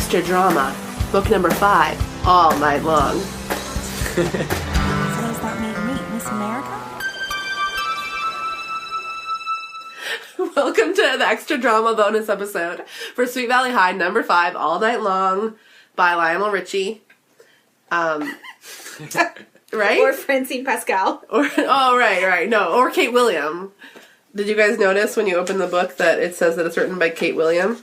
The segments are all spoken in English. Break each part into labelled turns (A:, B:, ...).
A: Extra Drama, book number 5, All Night Long.
B: So does that mean Miss America?
A: Welcome to the Extra Drama bonus episode for Sweet Valley High, number 5, All Night Long, by Lionel Richie. Right?
C: Or Francine Pascal.
A: Or Kate William. Did you guys notice when you open the book that it says that it's written by Kate William?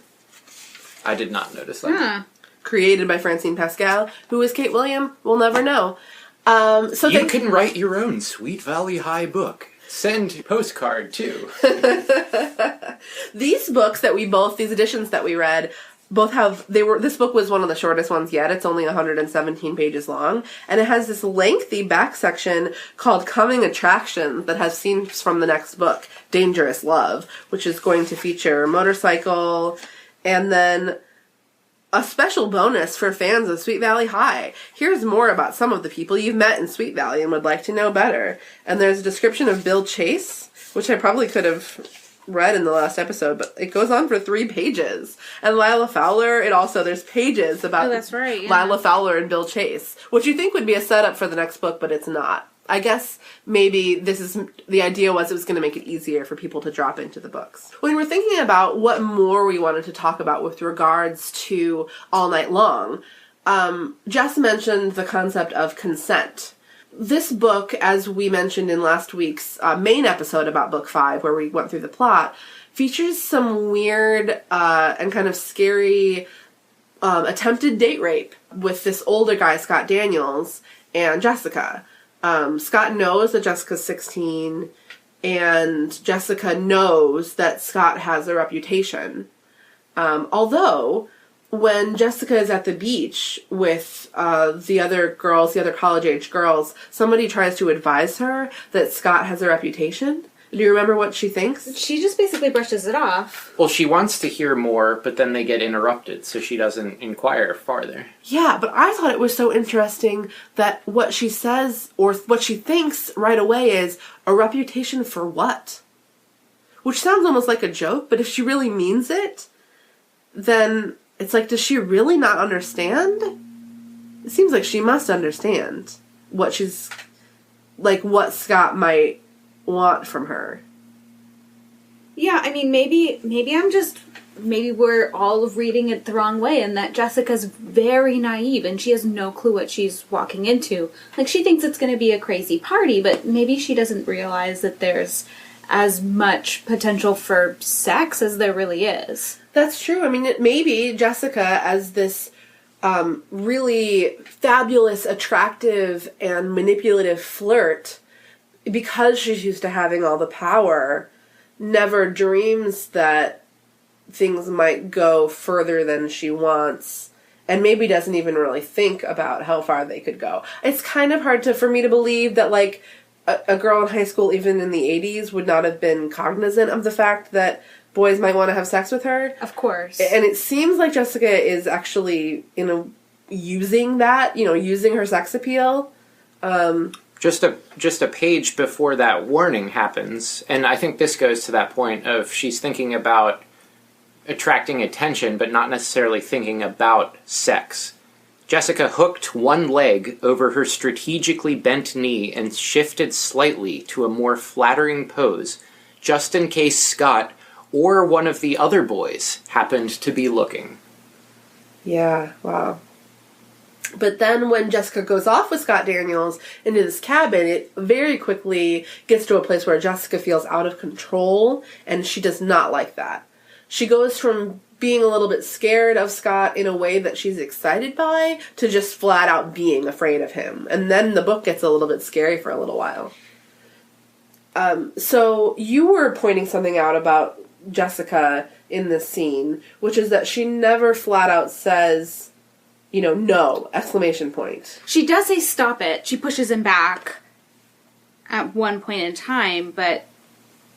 D: I did not notice that.
A: Created by Francine Pascal. Who is Kate William? We'll never know.
D: You can write your own Sweet Valley High book. Send postcard, too.
A: These books these editions that we read, this book was one of the shortest ones yet. It's only 117 pages long. And it has this lengthy back section called Coming Attractions that has scenes from the next book, Dangerous Love, which is going to feature a motorcycle, and then a special bonus for fans of Sweet Valley High. Here's more about some of the people you've met in Sweet Valley and would like to know better. And there's a description of Bill Chase, which I probably could have read in the last episode, but it goes on for 3 pages. And Lila Fowler, there's pages about Lila Fowler and Bill Chase, which you think would be a setup for the next book, but it's not. I guess maybe the idea was it was going to make it easier for people to drop into the books. When we're thinking about what more we wanted to talk about with regards to All Night Long, Jess mentioned the concept of consent. This book, as we mentioned in last week's main episode about Book 5, where we went through the plot, features some weird and kind of scary attempted date rape with this older guy, Scott Daniels, and Jessica. Scott knows that Jessica's 16, and Jessica knows that Scott has a reputation. Although, when Jessica is at the beach with the other college-age girls, somebody tries to advise her that Scott has a reputation. Do you remember what she thinks?
C: She just basically brushes it off.
D: Well, she wants to hear more, but then they get interrupted, so she doesn't inquire farther.
A: Yeah, but I thought it was so interesting that what she says, or what she thinks right away is, a reputation for what? Which sounds almost like a joke, but if she really means it, then it's like, does she really not understand? It seems like she must understand what Scott might want from her.
C: Yeah, I mean, maybe we're all reading it the wrong way, and that Jessica's very naive and she has no clue what she's walking into. Like, she thinks it's going to be a crazy party, but maybe she doesn't realize that there's as much potential for sex as there really is.
A: That's true. I mean, maybe Jessica, as this really fabulous, attractive, and manipulative flirt, because she's used to having all the power, never dreams that things might go further than she wants, and maybe doesn't even really think about how far they could go. It's kind of hard for me to believe that, like, a girl in high school, even in the 80s, would not have been cognizant of the fact that boys might want to have sex with her.
C: Of course.
A: And it seems like Jessica is actually, using that, using her sex appeal.
D: Just a page before that warning happens, and I think this goes to that point of she's thinking about attracting attention, but not necessarily thinking about sex. Jessica hooked one leg over her strategically bent knee and shifted slightly to a more flattering pose, just in case Scott or one of the other boys happened to be looking.
A: Yeah, wow. But then when Jessica goes off with Scott Daniels into this cabin, it very quickly gets to a place where Jessica feels out of control, and she does not like that. She goes from being a little bit scared of Scott in a way that she's excited by to just flat out being afraid of him. And then the book gets a little bit scary for a little while. So you were pointing something out about Jessica in this scene, which is that she never flat out says, no, exclamation point.
C: She does say stop it. She pushes him back at one point in time, but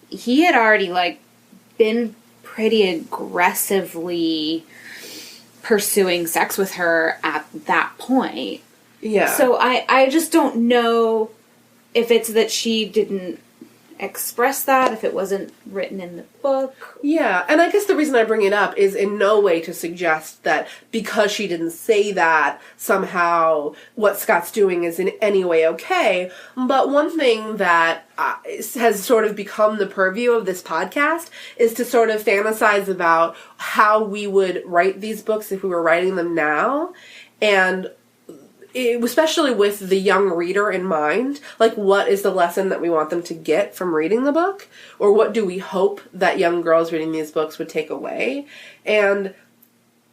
C: he had already, been pretty aggressively pursuing sex with her at that point.
A: Yeah.
C: So I just don't know if it's that she didn't express that if it wasn't written in the book.
A: Yeah, and I guess the reason I bring it up is in no way to suggest that because she didn't say that, somehow what Scott's doing is in any way okay. But one thing that has sort of become the purview of this podcast is to sort of fantasize about how we would write these books if we were writing them now. And especially with the young reader in mind, like what is the lesson that we want them to get from reading the book? Or what do we hope that young girls reading these books would take away? And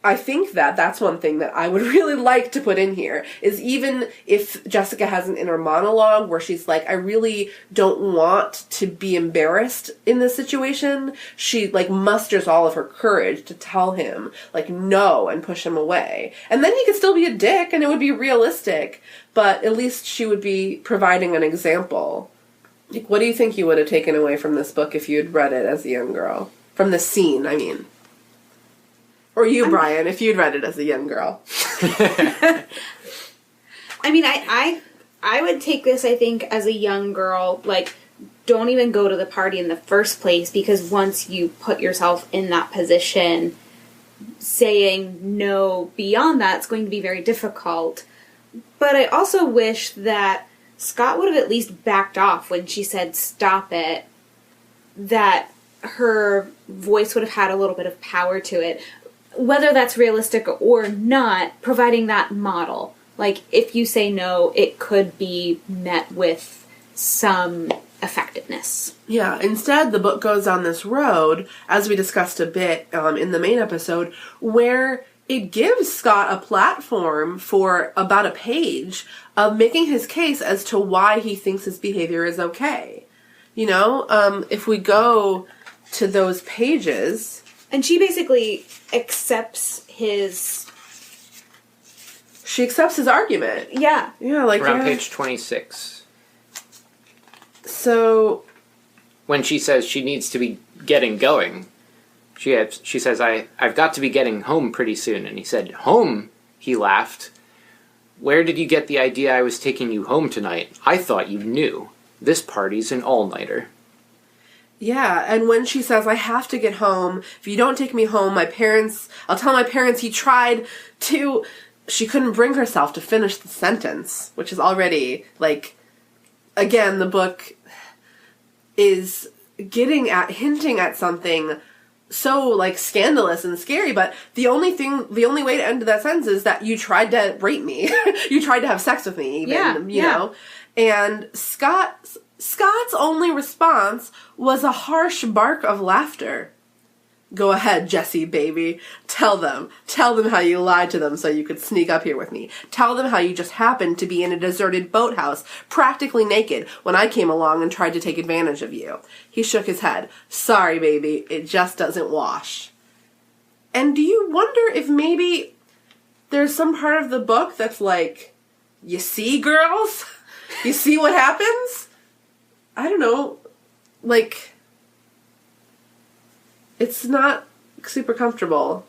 A: I think that that's one thing that I would really like to put in here, is even if Jessica has an inner monologue where she's like, I really don't want to be embarrassed in this situation, she like musters all of her courage to tell him like no and push him away. And then he could still be a dick and it would be realistic, but at least she would be providing an example. Like, what do you think you would have taken away from this book if you'd read it as a young girl? From the scene, I mean. Or you, Brian, if you'd read it as a young girl.
C: I mean, I would take this, I think, as a young girl, like, don't even go to the party in the first place, because once you put yourself in that position, saying no beyond that is going to be very difficult. But I also wish that Scott would have at least backed off when she said stop it, that her voice would have had a little bit of power to it. Whether that's realistic or not, providing that model. Like, if you say no, it could be met with some effectiveness.
A: Yeah, instead the book goes on this road, as we discussed a bit in the main episode, where it gives Scott a platform for about a page of making his case as to why he thinks his behavior is okay. You know, if we go to those pages...
C: And she basically accepts his...
A: She accepts his argument.
C: Yeah.
A: Yeah, like...
D: Around page 26.
A: So...
D: When she says she needs to be getting going, she says, I've got to be getting home pretty soon. And he said, home? He laughed. Where did you get the idea I was taking you home tonight? I thought you knew. This party's an all-nighter.
A: Yeah, and when she says, I have to get home, if you don't take me home, I'll tell my parents he tried to... She couldn't bring herself to finish the sentence, which is already, like, again, the book is hinting at something so, like, scandalous and scary, but the only way to end that sentence is that you tried to rape me. You tried to have sex with me, even, you know? And Scott's only response was a harsh bark of laughter. Go ahead, Jessie, baby. Tell them how you lied to them so you could sneak up here with me. Tell them how you just happened to be in a deserted boathouse, practically naked, when I came along and tried to take advantage of you. He shook his head. Sorry, baby, it just doesn't wash. And do you wonder if maybe there's some part of the book that's like, you see, girls? You see what happens? I don't know, like, it's not super comfortable.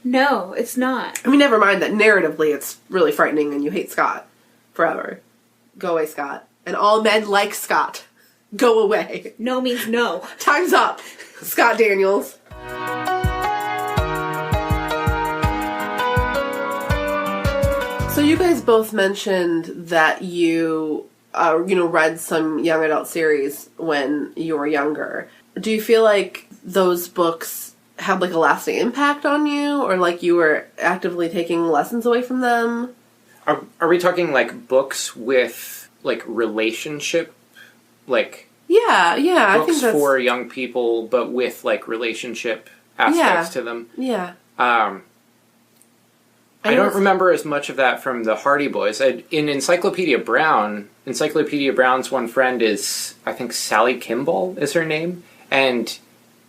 C: No, it's not.
A: I mean, never mind that narratively it's really frightening and you hate Scott forever. Go away, Scott. And all men like Scott. Go away.
C: No means no.
A: Time's up, Scott Daniels. So you guys both mentioned that you read some young adult series when you were younger. Do you feel like those books had like a lasting impact on you, or like you were actively taking lessons away from them?
D: Are we talking like books with like relationship, like
A: yeah,
D: books
A: I think that's
D: for young people, but with like relationship aspects to them?
A: Yeah.
D: I don't remember as much of that from the Hardy Boys. In Encyclopedia Brown's one friend is, I think, Sally Kimball is her name, and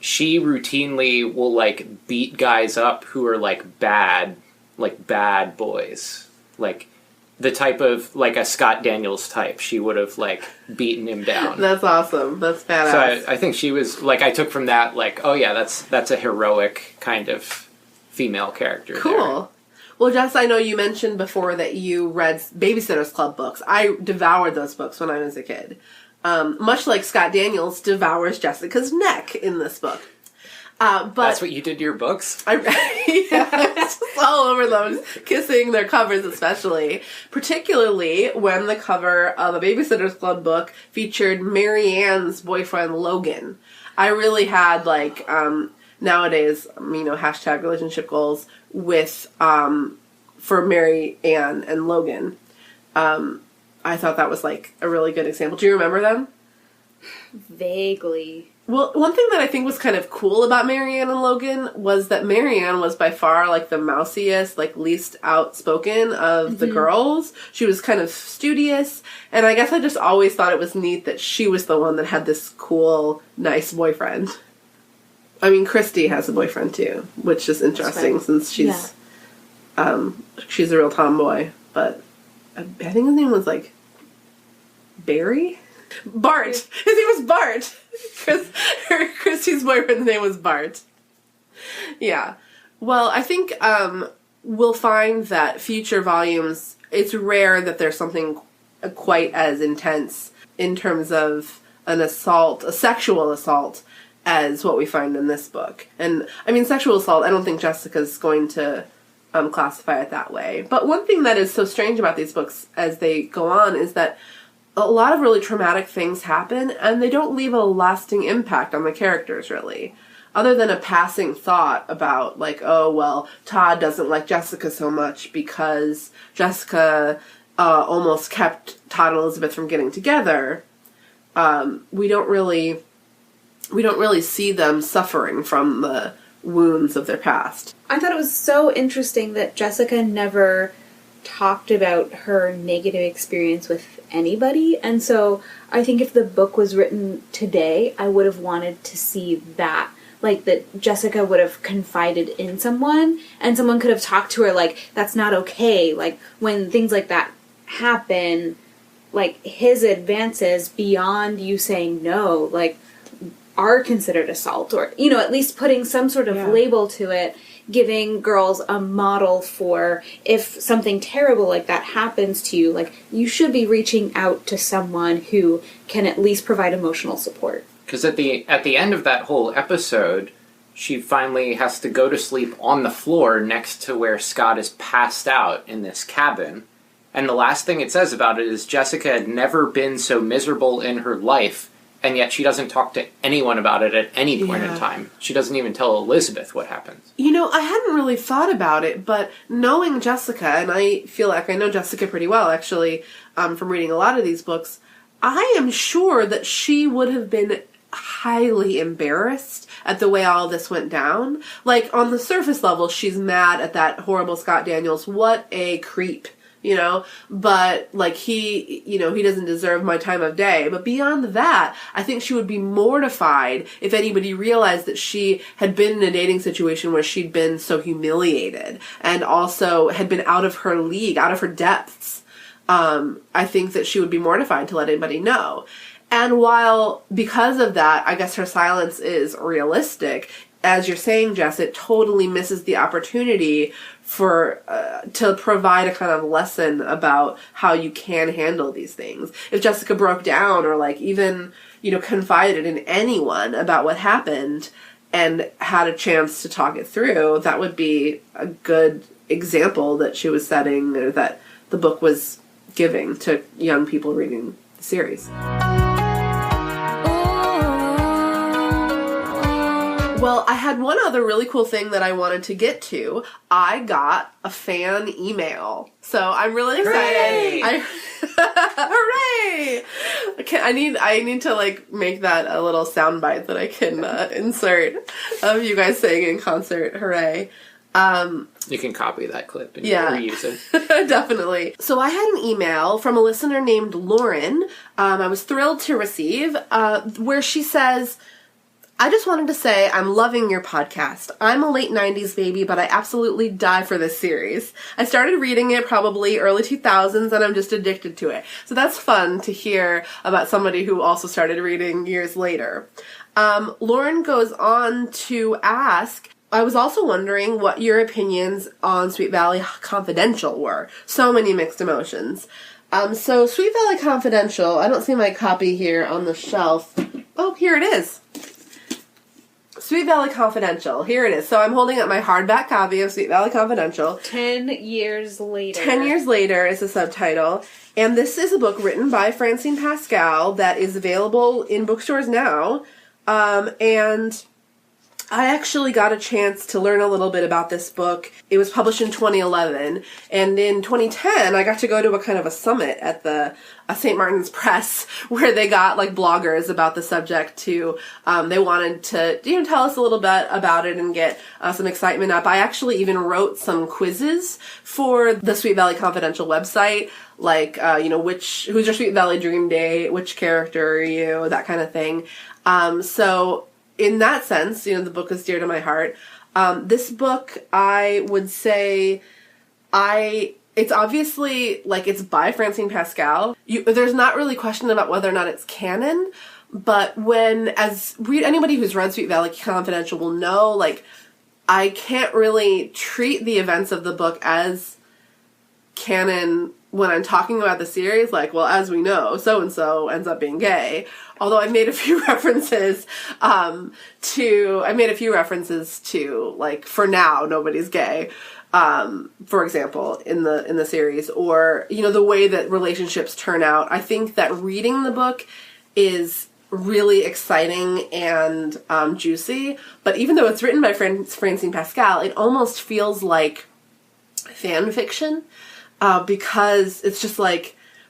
D: she routinely will, like, beat guys up who are, like, bad boys. Like, the type of, like, a Scott Daniels type. She would have, like, beaten him down.
A: That's awesome. That's badass.
D: So I think she was, like, I took from that, like, oh yeah, that's a heroic kind of female character.
A: Cool.
D: There.
A: Well, Jess, I know you mentioned before that you read Babysitter's Club books. I devoured those books when I was a kid. much like Scott Daniels devours Jessica's neck in this book. But
D: that's what you did to your books?
A: Yeah, it's just all over them, kissing their covers especially. Particularly when the cover of a Babysitter's Club book featured Mary Ann's boyfriend Logan. I really had, like, nowadays, hashtag relationship goals with, for Mary Ann and Logan. I thought that was, like, a really good example. Do you remember them?
C: Vaguely.
A: Well, one thing that I think was kind of cool about Mary Ann and Logan was that Mary Ann was by far, like, the mousiest, like, least outspoken of the girls. She was kind of studious, and I guess I just always thought it was neat that she was the one that had this cool, nice boyfriend. I mean, Christy has a boyfriend, too, which is interesting since she's a real tomboy, but I think his name was, like, Barry? Bart! His name was Bart! Christy's boyfriend's name was Bart. Yeah. Well, I think we'll find that future volumes, it's rare that there's something quite as intense in terms of an assault, a sexual assault, as what we find in this book. And, I mean, sexual assault, I don't think Jessica's going to classify it that way. But one thing that is so strange about these books as they go on is that a lot of really traumatic things happen, and they don't leave a lasting impact on the characters, really. Other than a passing thought about, like, oh, well, Todd doesn't like Jessica so much because Jessica almost kept Todd and Elizabeth from getting together. We don't really see them suffering from the wounds of their past.
C: I thought it was so interesting that Jessica never talked about her negative experience with anybody, and so I think if the book was written today, I would have wanted to see that. Like, that Jessica would have confided in someone, and someone could have talked to her, like, that's not okay. Like, when things like that happen, like, his advances beyond you saying no, like, are considered assault, or, at least putting some sort of label to it, giving girls a model for if something terrible like that happens to you, like, you should be reaching out to someone who can at least provide emotional support.
D: Because at the end of that whole episode, she finally has to go to sleep on the floor next to where Scott is passed out in this cabin. And the last thing it says about it is Jessica had never been so miserable in her life, and yet she doesn't talk to anyone about it at any point in time. She doesn't even tell Elizabeth what happens.
A: I hadn't really thought about it, but knowing Jessica, and I feel like I know Jessica pretty well, actually, from reading a lot of these books, I am sure that she would have been highly embarrassed at the way all this went down. Like, on the surface level, she's mad at that horrible Scott Daniels. What a creep. But, like, he doesn't deserve my time of day. But beyond that, I think she would be mortified if anybody realized that she had been in a dating situation where she'd been so humiliated and also had been out of her league, out of her depths. I think that she would be mortified to let anybody know. And while, because of that, I guess her silence is realistic, as you're saying, Jess, it totally misses the opportunity for to provide a kind of lesson about how you can handle these things. If Jessica broke down or, like, even, confided in anyone about what happened and had a chance to talk it through, that would be a good example that she was setting, or that the book was giving to young people reading the series. Well, I had one other really cool thing that I wanted to get to. I got a fan email. So I'm really excited. Hooray! Okay, I need to, like, make that a little soundbite that I can insert of you guys saying in concert, hooray.
D: You can copy that clip and reuse
A: it. Definitely. So I had an email from a listener named Lauren, I was thrilled to receive, where she says, I just wanted to say I'm loving your podcast. I'm a late 90s baby, but I absolutely die for this series. I started reading it probably early 2000s, and I'm just addicted to it. So that's fun to hear about somebody who also started reading years later. Lauren goes on to ask, I was also wondering what your opinions on Sweet Valley Confidential were. So many mixed emotions. So Sweet Valley Confidential, I don't see my copy here on the shelf. Oh, here it is. Sweet Valley Confidential. Here it is. So I'm holding up my hardback copy of Sweet Valley Confidential.
C: 10 years later.
A: 10 years later is the subtitle. And this is a book written by Francine Pascal that is available in bookstores now. And I actually got a chance to learn a little bit about this book. It was published in 2011, and in 2010, I got to go to a kind of a summit at the St. Martin's Press, where they got like bloggers about the subject to, they wanted to, tell us a little bit about it and get some excitement up. I actually even wrote some quizzes for the Sweet Valley Confidential website, like, who's your Sweet Valley dream date, which character are you, that kind of thing. So in that sense, the book is dear to my heart. This book, I would say, it's obviously, it's by Francine Pascal. There's not really question about whether or not it's canon, but anybody who's read Sweet Valley Confidential will know, I can't really treat the events of the book as canon when I'm talking about the series, as we know, so-and-so ends up being gay. Although I made a few references to, for now, nobody's gay, for example, in the series. Or, the way that relationships turn out. I think that reading the book is really exciting and juicy. But even though it's written by Francine Pascal, it almost feels like fan fiction. Because it's just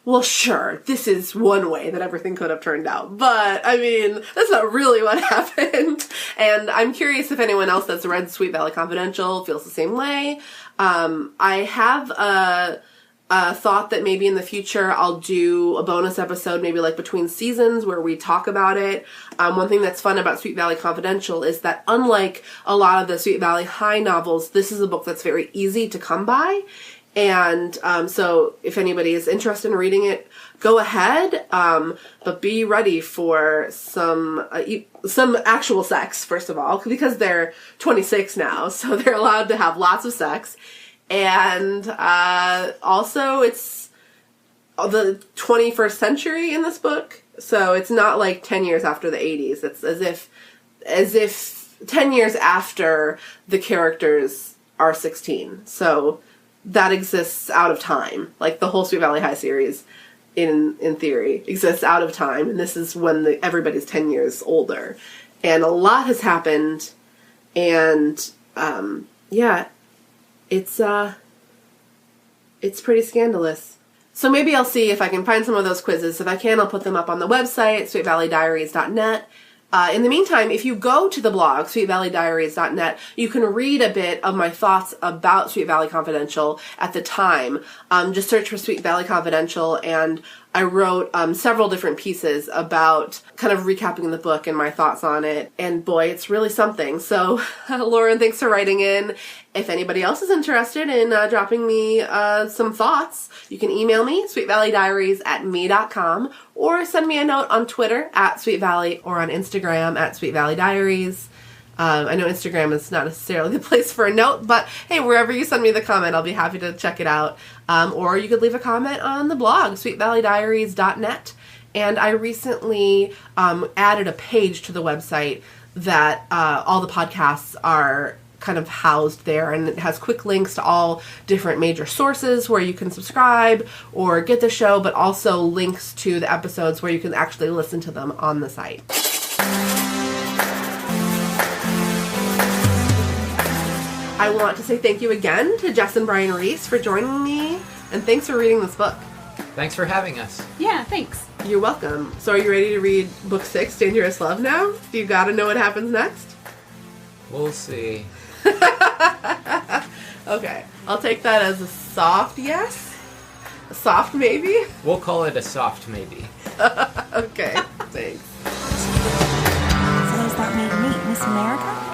A: well, sure, this is one way that everything could have turned out. But, that's not really what happened. And I'm curious if anyone else that's read Sweet Valley Confidential feels the same way. I have a thought that maybe in the future I'll do a bonus episode, maybe between seasons, where we talk about it. One thing that's fun about Sweet Valley Confidential is that unlike a lot of the Sweet Valley High novels, this is a book that's very easy to come by. And so if anybody is interested in reading it, go ahead, but be ready for some actual sex, first of all, because they're 26 now, so they're allowed to have lots of sex. And also it's the 21st century in this book, so it's not 10 years after the 80s. It's as if 10 years after the characters are 16. So that exists out of time. The whole Sweet Valley High series, in theory, exists out of time. And this is when everybody's 10 years older. And a lot has happened. And, it's pretty scandalous. So maybe I'll see if I can find some of those quizzes. If I can, I'll put them up on the website, sweetvalleydiaries.net. In the meantime, if you go to the blog, sweetvalleydiaries.net, you can read a bit of my thoughts about Sweet Valley Confidential at the time. Just search for Sweet Valley Confidential, and I wrote several different pieces about kind of recapping the book and my thoughts on it. And boy, it's really something. So, Lauren, thanks for writing in. If anybody else is interested in dropping me some thoughts, you can email me, sweetvalleydiaries@me.com, or send me a note on Twitter @SweetValley or on Instagram @SweetValleyDiaries. I know Instagram is not necessarily the place for a note, but hey, wherever you send me the comment, I'll be happy to check it out. Or you could leave a comment on the blog, sweetvalleydiaries.net. And I recently added a page to the website that all the podcasts are kind of housed there, and it has quick links to all different major sources where you can subscribe or get the show, but also links to the episodes where you can actually listen to them on the site. I want to say thank you again to Jess and Brian Reece for joining me, and thanks for reading this book.
D: Thanks for having us.
C: Yeah, thanks.
A: You're welcome. So are you ready to read Book 6, Dangerous Love now? Do you gotta know what happens next?
D: We'll see.
A: Okay, I'll take that as a soft yes. A soft maybe?
D: We'll call it a soft maybe.
A: Okay, thanks.
B: So is that me to meet Miss America?